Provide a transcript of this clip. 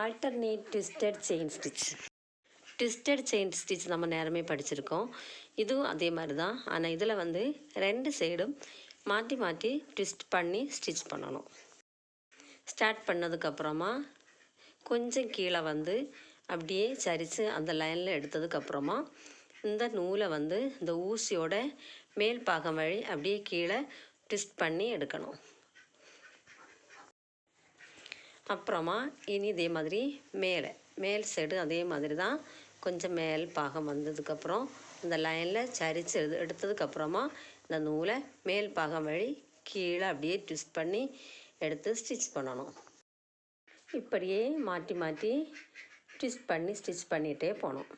Alternate twisted chain stitch. Twisted chain stitch நம்ம நேரமே படிச்சிருக்கோம். இதுவும் அதே மாதிரி தான். ஆனால் இதில் வந்து 2 சைடும் மாற்றி மாற்றி ட்விஸ்ட் பண்ணி ஸ்டிச் பண்ணணும். ஸ்டார்ட் பண்ணதுக்கப்புறமா கொஞ்சம் கீழே வந்து அப்படியே சரித்து அந்த லைனில் எடுத்ததுக்கப்புறமா இந்த நூலை வந்து இந்த ஊசியோட மேல் பாகம் வழி அப்படியே கீழே ட்விஸ்ட் பண்ணி எடுக்கணும். அப்புறமா இனி இதே மாதிரி மேல் சைடு அதே மாதிரி தான். கொஞ்சம் மேல் பாகம் வந்ததுக்கப்புறம் இந்த லைனில் சரித்து எடுத்ததுக்கப்புறமா இந்த நூலை மேல் பாகம் வழி கீழே அப்படியே ட்விஸ்ட் பண்ணி எடுத்து ஸ்டிச் பண்ணணும். இப்படியே மாற்றி மாற்றி ட்விஸ்ட் பண்ணி ஸ்டிச் பண்ணிகிட்டே போகணும்.